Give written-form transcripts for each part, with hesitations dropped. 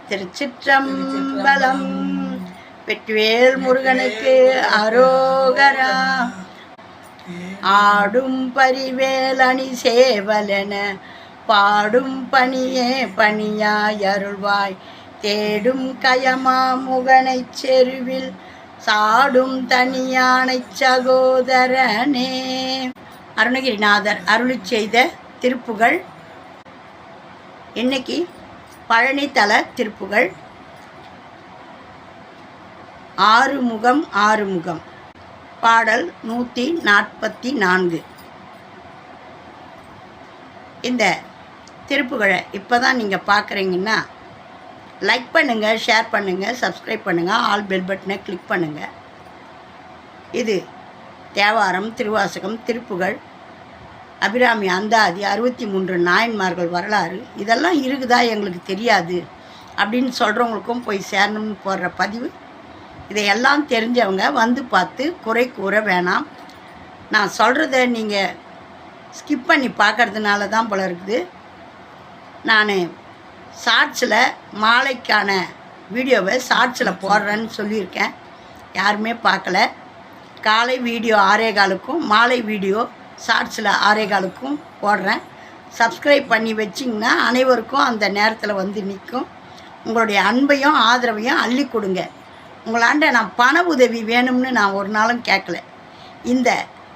திருச்சிற்றம்பலம். வெற்றிவேல் முருகனுக்கு அரோகரா. ஆடும் பரிவேல் அணி சேவலென பாடும் பணியே பணியாய் அருள்வாய். தேடும் கயமா முகனைச் செருவில் சாடும் தனியானை சகோதரனே. அருணகிரிநாதர் அருளி செய்த திருப்புகழ். இன்னைக்கு பழனித்தல திருப்புகழ். ஆறுமுகம் ஆறுமுகம். பாடல் 144. இந்த திருப்புகழை இப்போ தான் நீங்கள் பார்க்குறீங்கன்னா லைக் பண்ணுங்கள், ஷேர் பண்ணுங்கள், சப்ஸ்கிரைப் பண்ணுங்கள், ஆல் பெல் பட்டனை கிளிக் பண்ணுங்கள். இது தேவாரம், திருவாசகம், திருப்புகழ், அபிராமி அந்தாதி, 63 நாயன்மார்கள் வரலாறு இதெல்லாம் இருக்குதா எங்களுக்கு தெரியாது அப்படின்னு சொல்கிறவங்களுக்கும் போய் சேரணும்னு போடுற பதிவு. இதையெல்லாம் தெரிஞ்சவங்க வந்து பார்த்து குறை கூற வேணாம். நான் சொல்கிறத நீங்கள் ஸ்கிப் பண்ணி பார்க்கறதுனால தான் போல இருக்குது. நான் ஷார்ட்ஸில் மாலைக்கான வீடியோவை ஷார்ட்ஸில் போடுறேன்னு சொல்லியிருக்கேன். யாருமே பார்க்கல. காலை வீடியோ 6:15க்கும் மாலை வீடியோ ஷார்ட்ஸில் 6:15க்கும் போடுறேன். சப்ஸ்கிரைப் பண்ணி வச்சிங்கன்னா அனைவருக்கும் அந்த நேரத்தில் வந்து நிற்கும். உங்களுடைய அன்பையும் ஆதரவையும் அள்ளி கொடுங்க. உங்களாண்ட நான் பண உதவி வேணும்னு நான் ஒரு நாளும் கேட்கல. இந்த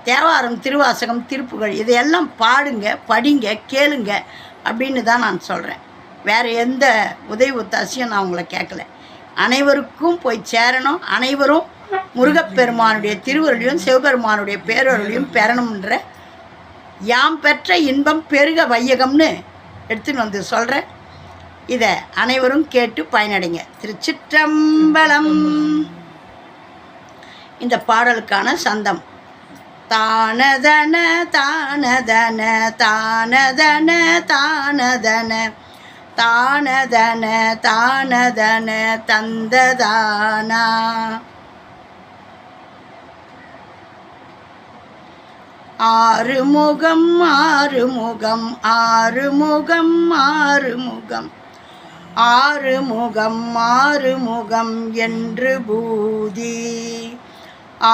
தேவாரம், திருவாசகம், திருப்புகழ் இதையெல்லாம் பாடுங்க, படிங்க, கேளுங்க அப்படின்னு தான் நான் சொல்கிறேன். வேறு எந்த உதவி ஒத்தாசையும் நான் உங்களை கேட்கல. அனைவருக்கும் போய் சேரணும். அனைவரும் முருகப்பெருமானுடைய திருவருளையும் சிவபெருமானுடைய பேரருளையும் பெறணுன்ற யாம் பெற்ற இன்பம் பெருக வையகம்னு எடுத்துன்னு வந்து சொல்கிறேன். இதை அனைவரும் கேட்டு பயனடைங்க. திருச்சிற்றம்பலம். இந்த பாடலுக்கான சந்தம். தானதன தானதன தானதன தானதன தானதன தானதன தந்ததானா. ஆறுமுகம் ஆறுமுகம் ஆறுமுகம் ஆறுமுகம் ஆறுமுகம் ஆறுமுகம் என்று பூதி.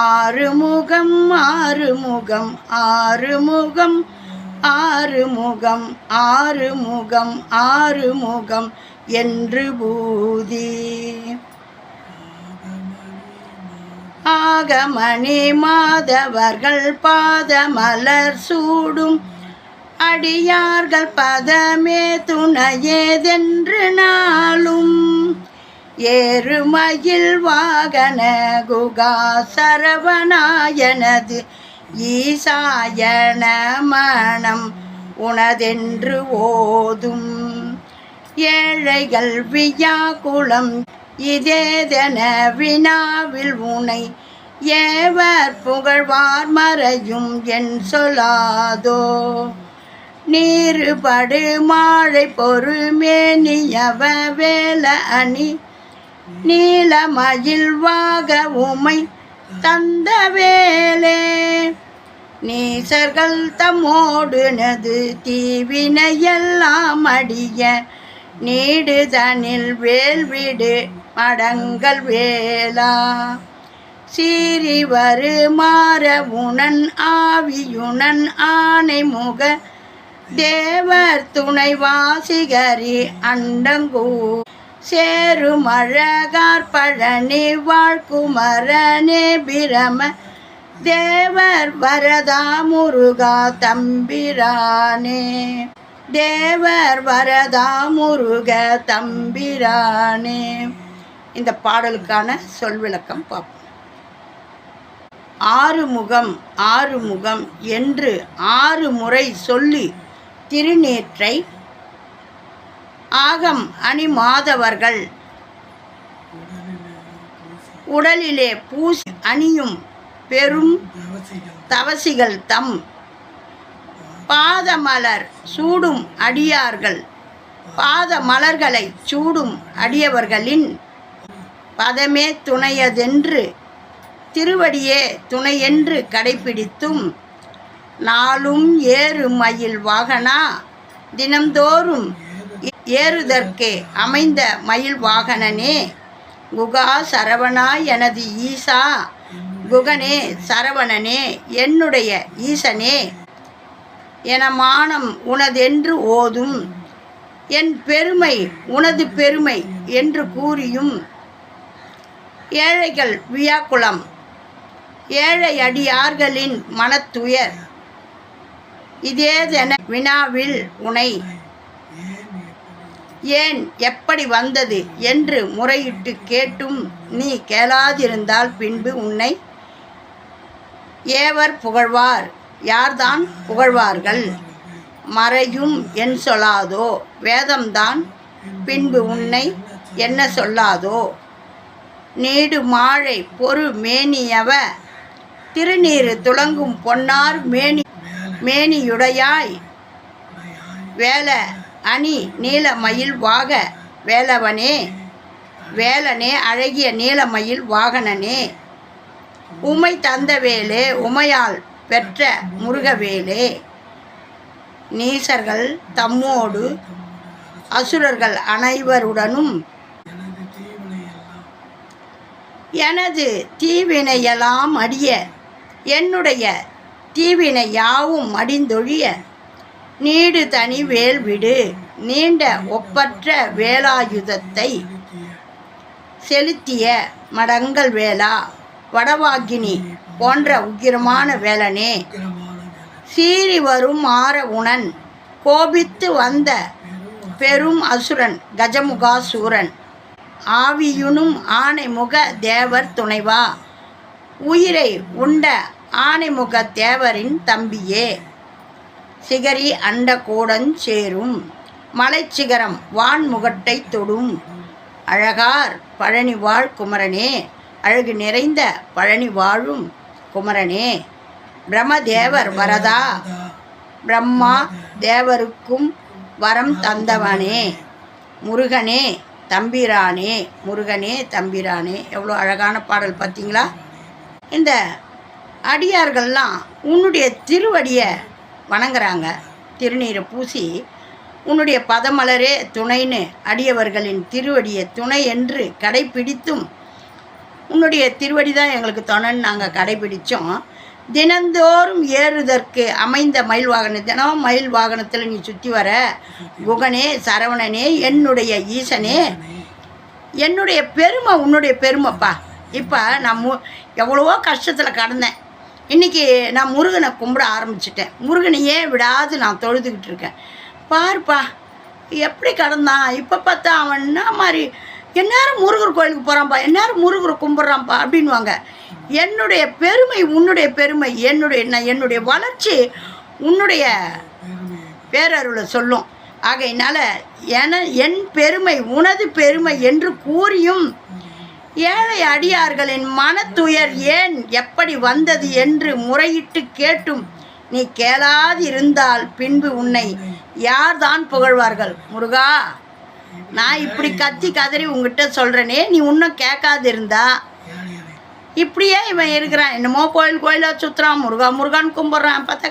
ஆறுமுகம் ஆறுமுகம் ஆறுமுகம் ஆறுமுகம் ஆறுமுகம் ஆறுமுகம் என்று பூதி. ஆகமணி மாதவர்கள் பாதமலர் சூடும் அடியார்கள் பதமே துணையேதென்று நாளும். ஏறுமயில் வாகன குகா சரவணாயனது ஈசாயன மனம் உனதென்று ஓதும். ஏழைகள் வியாக்குளம் இதேதென வினாவில் உனை ஏவர் புகழ்வார் மறையும் என் சொல்லாதோ. நீருபடு மாழை பொறுமேனியவ வேல அணி நீலமயில் வாக உமை தந்த வேலே. நீசர்கள் தம்மோடுனது தீவினையெல்லாம் அடிய நீடுதனில் வேல்விடு மடங்கள் வேளா. சீறி வரு மாற உணன் ஆவியுணன் ஆனை முக தேவர் துணை வாசிகரி அண்டங்கூ. சேருமழகார் பழனி வாழ்குமரனே பிரம தேவர் வரதா முருகா தம்பிரானே. தேவர் வரதா முருக தம்பிரானே. இந்த பாடலுக்கான சொல் விளக்கம் பார்ப்போம். ஆறுமுகம் ஆறுமுகம் என்று 6 முறை சொல்லி திருநீற்றை ஆகம் அணி மாதவர்கள் உடலிலே பூசி அணியும் பெரும் தவசிகள் தம் பாதமலர் சூடும் அடியார்கள் பாதமலர்களை சூடும் அடியவர்களின் பதமே துணையதென்று திருவடியே துணையென்று கடைப்பிடித்தும் நாளும் ஏறு மயில் வாகனா தினம்தோறும் ஏறுதற்கு அமைந்த மயில் வாகனனே, குகா சரவணா எனது ஈசா, குகனே சரவணனே என்னுடைய ஈசனே, என மானம் உனதென்று ஓதும், என் பெருமை உனது பெருமை என்று கூறியும், ஏழைகள் வியாக்குலம், ஏழை அடியார்களின் மனத்துயர் இதேதென வினாவில் உனை ஏன் எப்படி வந்தது என்று முறையிட்டு கேட்டும் நீ கேளாதிருந்தால் பின்பு உன்னை ஏவர் புகழ்வார். யார்தான் புகழ்வார்கள்? மறையும் என் சொல்லாதோ, வேதம்தான் பின்பு உன்னை என்ன சொல்லாதோ. நீடு மாழை பொறு மேனியவ, திருநீறு துளங்கும் பொன்னார் மேனியுடையாய், வேல அணி நீலமயில் வாக வேலவனே, வேலனே அழகிய நீலமயில் வாகனனே, உமை தந்தவேலே உமையால் பெற்ற முருகவேலே, நீசர்கள் தம்மோடு அசுரர்கள் அனைவருடனும் எனது தீவினையெல்லாம் அடிய, என்னுடைய தீவினை யாவும் அடிந்தொழிய, நீடு தனி வேல் விடு நீண்ட ஒப்பற்ற வேலாயுதத்தை செலுத்திய மடங்கள் வேளா, வடவாகினி போன்ற உக்கிரமான வேலனே, சீறி வரும் ஆர உணன், கோபித்து வந்த பெரும் அசுரன் கஜமுகாசூரன், ஆவியுனும் ஆனைமுக தேவர் துணைவா, உயிரை உண்ட ஆனைமுக தேவரின் தம்பியே, சிகரி அண்ட கூடஞ் சேரும் மலைச்சிகரம் வான்முகட்டை தொடும், அழகார் பழனி வாழ் குமரனே, அழகு நிறைந்த பழனி வாழும் குமரனே, பிரம்மதேவர் வரதா, பிரம்மா தேவருக்கும் வரம் தந்தவனே, முருகனே தம்பிரானே, முருகனே தம்பிரானே. எவ்வளோ அழகான பாடல் பார்த்தீங்களா? இந்த அடியார்கள்லாம் உன்னுடைய திருவடியை வணங்குறாங்க, திருநீரை பூசி உன்னுடைய பதமலரே துணைன்னு அடியவர்களின் திருவடியை துணை என்று கடைப்பிடித்தும், உன்னுடைய திருவடி தான் எங்களுக்கு துணைன்னு நாங்கள் கடைப்பிடித்தோம். தினந்தோறும் ஏறுதற்கு அமைந்த மயில் வாகனம், தினம் மயில் வாகனத்தில் நீ சுற்றி வர, குகனே சரவணனே என்னுடைய ஈசனே, என்னுடைய பெருமை உன்னுடைய பெருமைப்பா. இப்போ நான் எவ்வளவோ கஷ்டத்தில் கடந்தேன், இன்றைக்கி நான் முருகனை கும்பிட ஆரம்பிச்சிட்டேன், முருகனையே விடாது நான் தொழுதுகிட்டு இருக்கேன். பாருப்பா எப்படி கடந்தான், இப்போ பார்த்தா அவன் என்ன மாதிரி எந்நேரம் முருகர் கோயிலுக்கு போகிறான்ப்பா, எந்நேரம் முருகரை கும்பிட்றான்ப்பா அப்படின்வாங்க. என்னுடைய பெருமை உன்னுடைய பெருமை, என்னுடைய வளர்ச்சி உன்னுடைய பேரருளை சொல்லும். ஆகையினால என் பெருமை உனது பெருமை என்று கூறியும், ஏழை அடியார்களின் மனத்துயர் ஏன் எப்படி வந்தது என்று முறையிட்டு கேட்டும் நீ கேளாதிருந்தால் பின்பு உன்னை யார்தான் புகழ்வார்கள்? முருகா, நான் இப்படி கத்தி கதறி உங்ககிட்ட சொல்கிறேனே, நீ இன்னும் கேட்காதிருந்தா இப்படியே இவன் இருக்கிறான், என்னமோ கோயிலாக சுற்றுறான், முருகா முருகான்னு கும்பிட்றான், பார்த்தா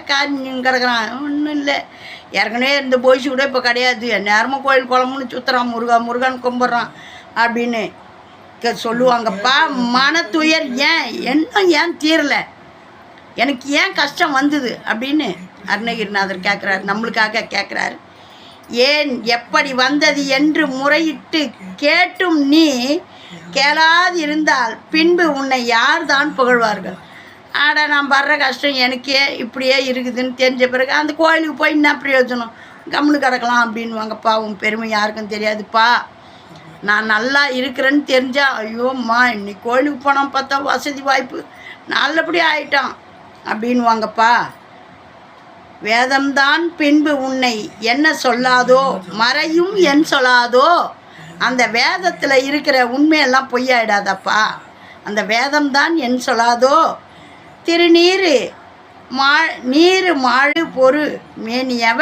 கிடக்குறான், ஒன்றும் இல்லை, ஏற்கனவே இருந்த போய்ச்சி கூட இப்போ கிடையாது, நேரமும் கோயில் குளம்னு சுற்றுறான், முருகா முருகான்னு கும்பிட்றான் அப்படின்னு சொல்லுவாங்கப்பா. மனத்துயர் ஏன் தீரலை, எனக்கு ஏன் கஷ்டம் வந்தது அப்படின்னு அருணகிரிநாதர் கேட்குறாரு, நம்மளுக்காக கேட்குறாரு. ஏன் எப்படி வந்தது என்று முறையிட்டு கேட்டும் நீ கேளாதிருந்தால் பின்பு உன்னை யார் தான் புகழ்வார்கள்? ஆட நான் படுற கஷ்டம் எனக்கே இப்படியே இருக்குதுன்னு தெரிஞ்ச பிறகு அந்த கோயிலுக்கு போய் என்ன பிரயோஜனம், கம்முன்னு கிடக்கலாம் அப்படின்வாங்கப்பா. உன் பெருமை யாருக்கும் தெரியாதுப்பா. நான் நல்லா இருக்கிறேன்னு தெரிஞ்சா, ஐயோம்மா இன்னைக்கு கோயிலுக்கு போனால் பார்த்தா வசதி வாய்ப்பு நல்லபடியாக ஆயிட்டான் அப்படின்வாங்கப்பா. வேதம்தான் பின்பு உன்னை என்ன சொல்லாதோ, மறையும் என் சொல்லாதோ. அந்த வேதத்தில் இருக்கிற உண்மையெல்லாம் பொய்யாயிடாதப்பா, அந்த வேதம்தான் என் சொல்லாதோ. திருநீரு நீரு மாழு பொறு மேனியவ,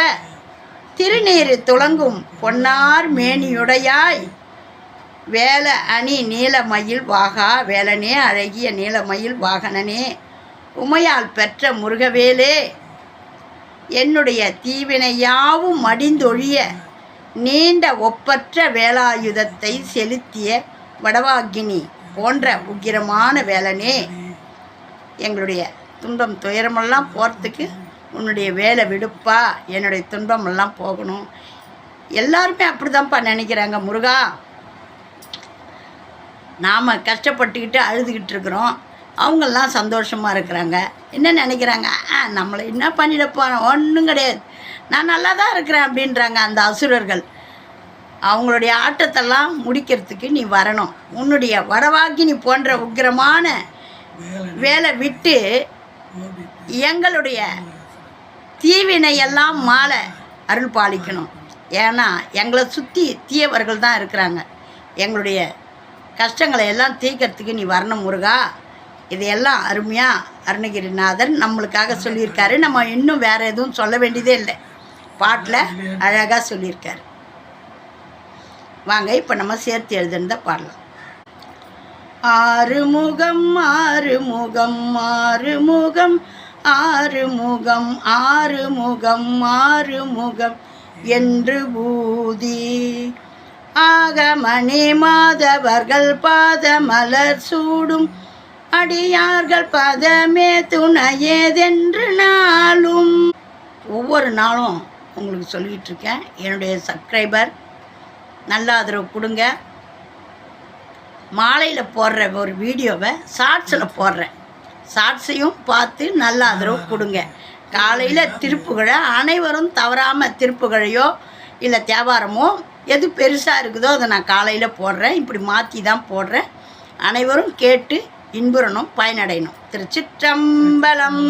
திருநீரு துளங்கும் பொன்னார் மேனியுடையாய், வேல அணி நீலமயில் வாகா வேலனே அழகிய நீலமயில் வாகனனே, உமையால் பெற்ற முருகவேலே, என்னுடைய தீவினை யாவும் மடிந்தொழிய, நீண்ட ஒப்பற்ற வேலாயுதத்தை செலுத்திய வடவாகினி போன்ற உக்கிரமான வேலனே, எங்களுடைய துன்பம் துயரமெல்லாம் போகிறதுக்கு உன்னுடைய வேலை விடுப்பா, என்னுடைய துன்பமெல்லாம் போகணும். எல்லாருமே அப்படி தான்ப்பா நினைக்கிறாங்க. முருகா, நாம் கஷ்டப்பட்டுக்கிட்டு அழுதுகிட்டு இருக்கிறோம், அவங்கெல்லாம் சந்தோஷமாக இருக்கிறாங்க. என்ன நினைக்கிறாங்க? நம்மளை என்ன பண்ணிட போகிறோம், ஒன்றும் கிடையாது, நான் நல்லா தான் இருக்கிறேன் அப்படின்றாங்க அந்த அசுரர்கள். அவங்களுடைய ஆட்டத்தெல்லாம் முடிக்கிறதுக்கு நீ வரணும். உன்னுடைய வடவாகினி போன்ற உக்கிரமான வேலை விட்டு எங்களுடைய தீவினையெல்லாம் மாலை அருள் பாலிக்கணும். ஏன்னா எங்களை சுற்றி தீயவர்கள் தான் இருக்கிறாங்க. எங்களுடைய கஷ்டங்களை எல்லாம் தீர்க்கறதுக்கு நீ வரணும் முருகா. இதையெல்லாம் அருமையாக அருணகிரிநாதர் நம்மளுக்காக சொல்லியிருக்காரு. நம்ம இன்னும் வேறு எதுவும் சொல்ல வேண்டியதே இல்லை, பாட்டில் அழகாக சொல்லியிருக்காரு. வாங்க இப்போ நம்ம சேர்த்து எழுதுனத பாடலாம். ஆறுமுகம் ஆறுமுகம் ஆறுமுகம் ஆறுமுகம் ஆறுமுகம் ஆறுமுகம் என்று பூதி ஆகமணி மாதவர்கள் பாத மலர் சூடும் அடியார்கள் பதமே துணையேதென்று நாளும். ஒவ்வொரு நாளும் உங்களுக்கு சொல்லிகிட்டு இருக்கேன். என்னுடைய சப்ஸ்கிரைபர் நல்ல ஆதரவு கொடுங்க. மாலையில் போடுற ஒரு வீடியோவை ஷார்ட்ஸில் போடுறேன், ஷார்ட்ஸையும் பார்த்து நல்ல ஆதரவு கொடுங்க. காலையில் திருப்புகழை அனைவரும் தவறாமல் திருப்புகழையோ இல்லை தேவாரமோ எது பெருசாக இருக்குதோ அதை நான் காலையில் போடுறேன். இப்படி மாற்றி தான் போடுறேன். அனைவரும் கேட்டு இன்புறணும், பயனடையணும். திருச்சிற்றம்பலம்.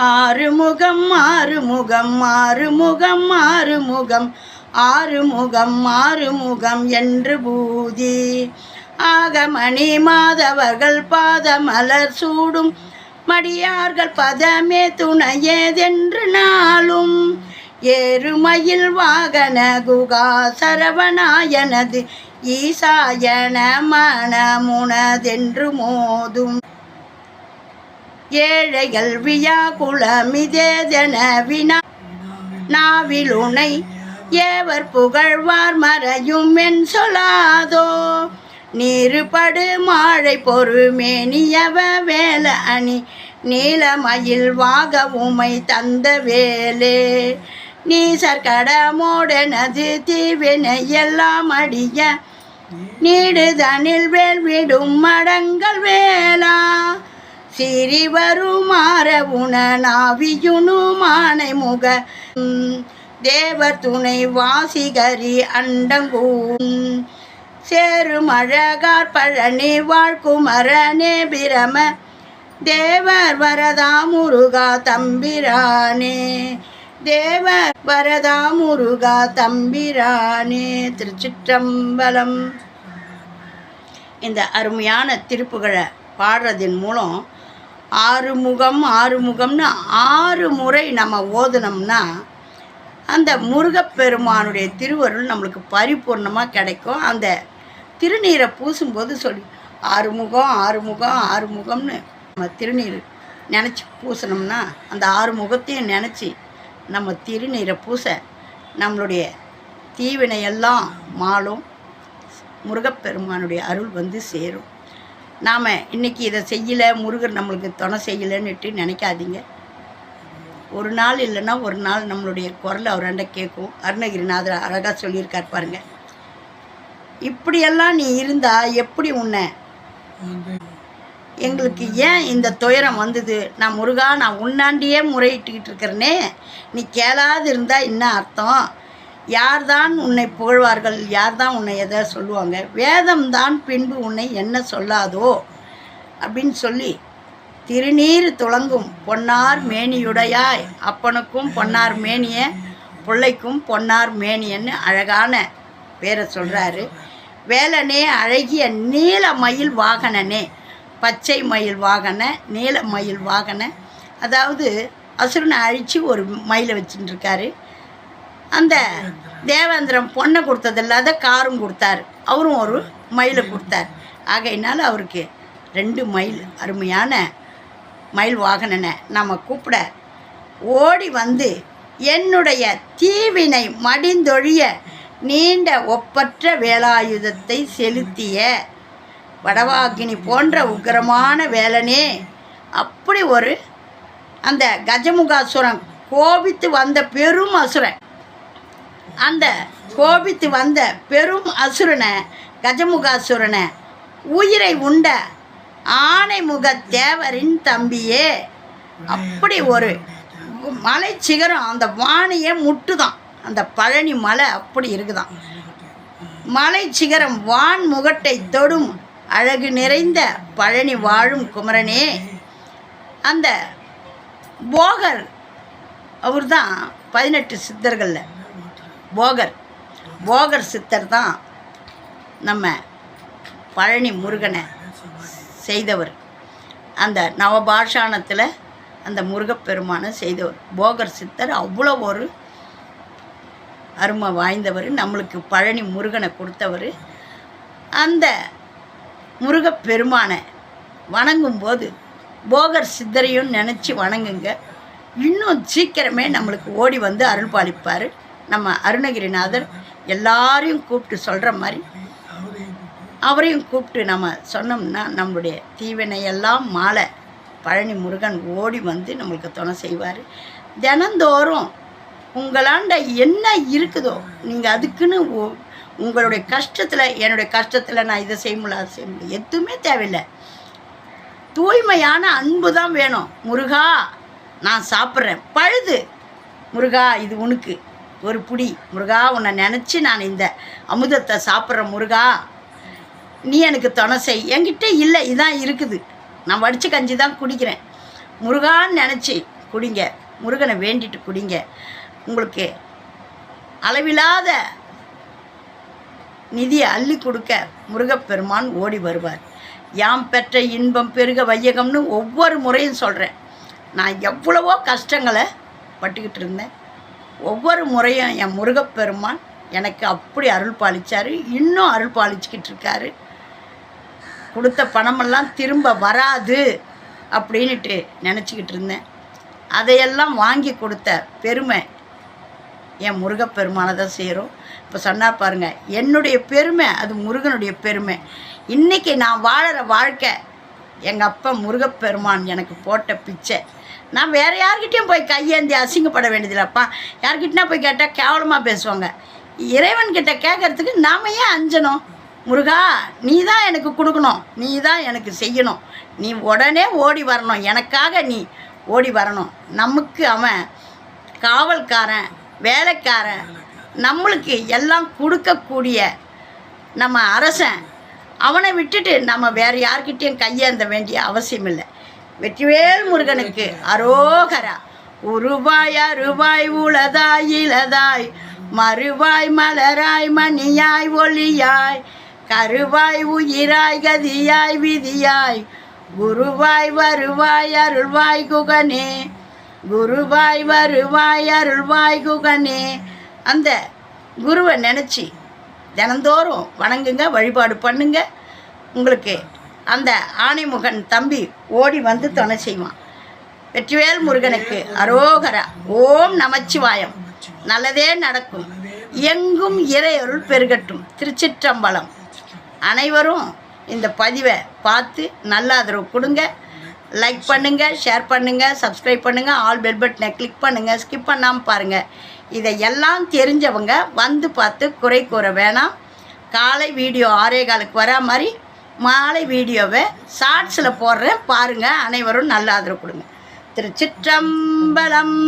ஆறுமுகம் ஆறுமுகம் ஆறுமுகம் ஆறுமுகம் ஆறுமுகம் ஆறுமுகம் என்று பூதி ஆகமணி மாதவர்கள் பாத மலர் சூடும் மடியார்கள் பதமே துணையேதென்று நாளும். ஏறுமயில் வாகன குகா சரவணாயனது ஈசாயன மனமுனதென்று மோதும் ஏழைகள் வியாகுலமிதேதென வினா நாவிலுனை ஏவர் புகழ்வார் மறையும் என் சொல்லாதோ. நீருபடு மாழை பொறுமேனியவ வேல அணி நீலமயில் வாக உமை தந்த வேலே. நீசர் கடமோடனது தீவினை எல்லாம் அடிய நீடுதனில் வேல் விடும் மடங்கள் வேளா. சிறி வருமாற உண நாவியுனு மானை முக தேவர் துணை வாசிகரி அண்டங்கூ சேரும் அழகார் பழனி வாழ்குமரனே பிரம தேவர் வரதா முருகா தம்பிரானே. தேவர் வரதா முருகா தம்பிரானே. திருச்சிற்றம்பலம். இந்த அருமையான திருப்புகழை பாடுறதின் மூலம் ஆறுமுகம் ஆறுமுகம்னு 6 முறை நம்ம ஓதுனோம்னா அந்த முருகப்பெருமானுடைய திருவருள் நம்மளுக்கு பரிபூர்ணமாக கிடைக்கும். அந்த திருநீரை பூசும்போது சொல்லி ஆறுமுகம் ஆறுமுகம் ஆறுமுகம்னு நம்ம திருநீர் நினச்சி பூசினோம்னா அந்த 6 முகத்தையும் நினச்சி நம்ம திருநீரை பூச நம்மளுடைய தீவினையெல்லாம் மாளும், முருகப்பெருமானுடைய அருள் வந்து சேரும். நாம் இன்றைக்கி இதை செய்யலை, முருகர் நம்மளுக்கு துணை செய்யலைன்னுட்டு நினைக்காதீங்க. ஒரு நாள் இல்லைன்னா ஒரு நாள் நம்மளுடைய குரல் அவராண்ட கேட்கும். அருணகிரிநாதர் அழகாக சொல்லியிருக்கார் பாருங்க. இப்படியெல்லாம் நீ இருந்தால் எப்படி உன்னை எங்களுக்கு ஏன் இந்த துயரம் வந்தது? நான் முருகா, நான் உன்னாண்டியே முறையிட்டுக்கிட்டு இருக்கிறேனே, நீ கேளாது இருந்தால் என்ன அர்த்தம்? யார்தான் உன்னை புகழ்வார்கள்? யார்தான் உன்னை எதை சொல்லுவாங்க? வேதம்தான் பின்பு உன்னை என்ன சொல்லாதோ அப்படின்னு சொல்லி திருநீர் துளங்கும் பொன்னார் மேனியுடையாய் அப்பனுக்கும் பொன்னார் மேனிய பிள்ளைக்கும் பொன்னார் மேனியன்னு அழகான பேரை சொல்கிறாரு. வேலனே அழகிய நீல மயில் வாகனனே, பச்சை மயில் வாகன நீல மயில் வாகன, அதாவது அசுரனை அழித்து ஒரு மயிலை வச்சுட்டுருக்காரு. அந்த தேவேந்திரன் பொண்ணை கொடுத்தது இல்லாத காரும் கொடுத்தாரு, அவரும் ஒரு மயிலை கொடுத்தார். ஆகையினால அவருக்கு 2 மயில், அருமையான மயில் வாகனனை நம்ம கூப்பிட ஓடி வந்து என்னுடைய தீவினை மடிந்தொழிய நீண்ட ஒப்பற்ற வேலாயுதத்தை செலுத்திய வடவாகினி போன்ற உக்கிரமான வேலனே. அப்படி ஒரு அந்த கஜமுகாசுரன் கோபித்து வந்த பெரும் அசுரன், அந்த கோபித்து வந்த பெரும் அசுரனை கஜமுகாசுரனை உயிரை உண்ட ஆனைமுக தேவரின் தம்பியே. அப்படி ஒரு மலை சிகரம் அந்த வானையே முட்டுதான். அந்த பழனி மலை அப்படி இருக்குதான். மலை சிகரம் வான் முகட்டை தொடும் அழகு நிறைந்த பழனி வாழும் குமரனே. அந்த போகர் அவர் தான் 18 சித்தர்களில் போகர் சித்தர் தான் நம்ம பழனி முருகனை செய்தவர். அந்த நவபாஷாணத்தில் அந்த முருகப்பெருமானை செய்தவர் போகர் சித்தர். அவ்வளோ ஒரு அருமை வாய்ந்தவர், நம்மளுக்கு பழனி முருகனை கொடுத்தவர். அந்த முருகப்பெருமானை வணங்கும்போது போகர் சித்தரையும் நினச்சி வணங்குங்க. இன்னும் சீக்கிரமே நம்மளுக்கு ஓடி வந்து அருள் பாலிப்பார். நம்ம அருணகிரிநாதர் எல்லாரையும் கூப்பிட்டு சொல்கிற மாதிரி அவரையும் கூப்பிட்டு நம்ம சொன்னோம்னா நம்மளுடைய தீவினையெல்லாம் மாலை பழனி முருகன் ஓடி வந்து நம்மளுக்கு துணை செய்வார். தினந்தோறும் உங்களாண்ட என்ன இருக்குதோ நீங்கள் அதுக்குன்னு உங்களுடைய கஷ்டத்தில், என்னுடைய கஷ்டத்தில் நான் இதை செய்ய முடியல, அதை செய்ய முடியல, எதுவுமே தேவையில்லை. தூய்மையான அன்பு தான் வேணும். முருகா நான் சாப்பிட்றேன், பழுது முருகா இது உனக்கு ஒரு புடி, முருகா உன்னை நினச்சி நான் இந்த அமுதத்தை சாப்பிட்றேன், முருகா நீ எனக்கு துணை செய். என்கிட்ட இல்லை, இதான் இருக்குது, நான் வடித்த கஞ்சி தான் குடிக்கிறேன், முருகான்னு நினச்சி குடிங்க. முருகனை வேண்டிட்டு குடிங்க. உங்களுக்கு அளவில்லாத நிதியை அள்ளி கொடுக்க முருகப்பெருமான் ஓடி வருவார். யாம் பெற்ற இன்பம் பெருக வையகம்னு ஒவ்வொரு முறையும் சொல்கிறேன். நான் எவ்வளவோ கஷ்டங்களை பட்டுக்கிட்டு இருந்தேன். ஒவ்வொரு முறையும் என் முருகப்பெருமான் எனக்கு அப்படி அருள் பாலிச்சார். இன்னும் அருள் பாலிச்சுக்கிட்டு இருக்காரு. கொடுத்த பணமெல்லாம் திரும்ப வராது அப்படின்ட்டு நினச்சிக்கிட்டு இருந்தேன். அதையெல்லாம் வாங்கி கொடுத்த பெருமை என் முருகப்பெருமானை தான் சேரும். இப்போ சொன்னார் பாருங்கள், என்னுடைய பெருமை அது முருகனுடைய பெருமை. இன்றைக்கி நான் வாழற வாழ்க்கை எங்கள் அப்பா முருகப்பெருமான் எனக்கு போட்ட பிச்சை. நான் வேறு யார்கிட்டையும் போய் கையேந்தி அசிங்கப்பட வேண்டியதில்லப்பா. யார்கிட்டனா போய் கேட்டால் கேவலமாக பேசுவாங்க. இறைவன்கிட்ட கேட்குறதுக்கு நாம் ஏன் அஞ்சணும்? முருகா நீ தான் எனக்கு கொடுக்கணும், நீ தான் எனக்கு செய்யணும், நீ உடனே ஓடி வரணும், எனக்காக நீ ஓடி வரணும். நமக்கு அவன் காவல்காரன், வேலைக்காரன், நம்மளுக்கு எல்லாம் கொடுக்கக்கூடிய நம்ம அரசன். அவனை விட்டுட்டு நம்ம வேறு யார்கிட்டையும் கையேந்த வேண்டிய அவசியம் இல்லை. வெற்றிவேல் முருகனுக்கு அரோகரா. உருவாய் அருவாய் உளதாய் இளதாய் மறுவாய் மலராய் மணியாய் ஒளியாய் கருவாய் உயிராய் கதியாய் விதியாய் குருவாய் வருவாய் அருள்வாய் குகனே, குருவாய் வருவாய் அருள்வாய் குகனே. அந்த குருவை நினச்சி தினந்தோறும் வணங்குங்க, வழிபாடு பண்ணுங்க. உங்களுக்கு அந்த ஆனைமுகன் தம்பி ஓடி வந்து துணை செய்வான். வெற்றிவேல் முருகனுக்கு அரோகரா. ஓம் நமச்சிவாயம். நல்லதே நடக்கும். எங்கும் இறையருள் பெருகட்டும். திருச்சிற்றம்பலம். அனைவரும் இந்த பதிவை பார்த்து நல்ல ஆதரவு கொடுங்க. லைக் பண்ணுங்கள், ஷேர் பண்ணுங்கள், சப்ஸ்கிரைப் பண்ணுங்கள், ஆல் பெல் பட்டனை கிளிக் பண்ணுங்கள், ஸ்கிப் பண்ணாமல் பாருங்கள். இதை எல்லாம் தெரிஞ்சவங்க வந்து பார்த்து குறை கூற வேணாம். காலை வீடியோ 6:15 வரா மாதிரி மாலை வீடியோவை ஷார்ட்ஸில் போடுறேன், பாருங்கள். அனைவரும் நல்ல ஆதரவு கொடுங்க. திருச்சிற்றம்பலம்.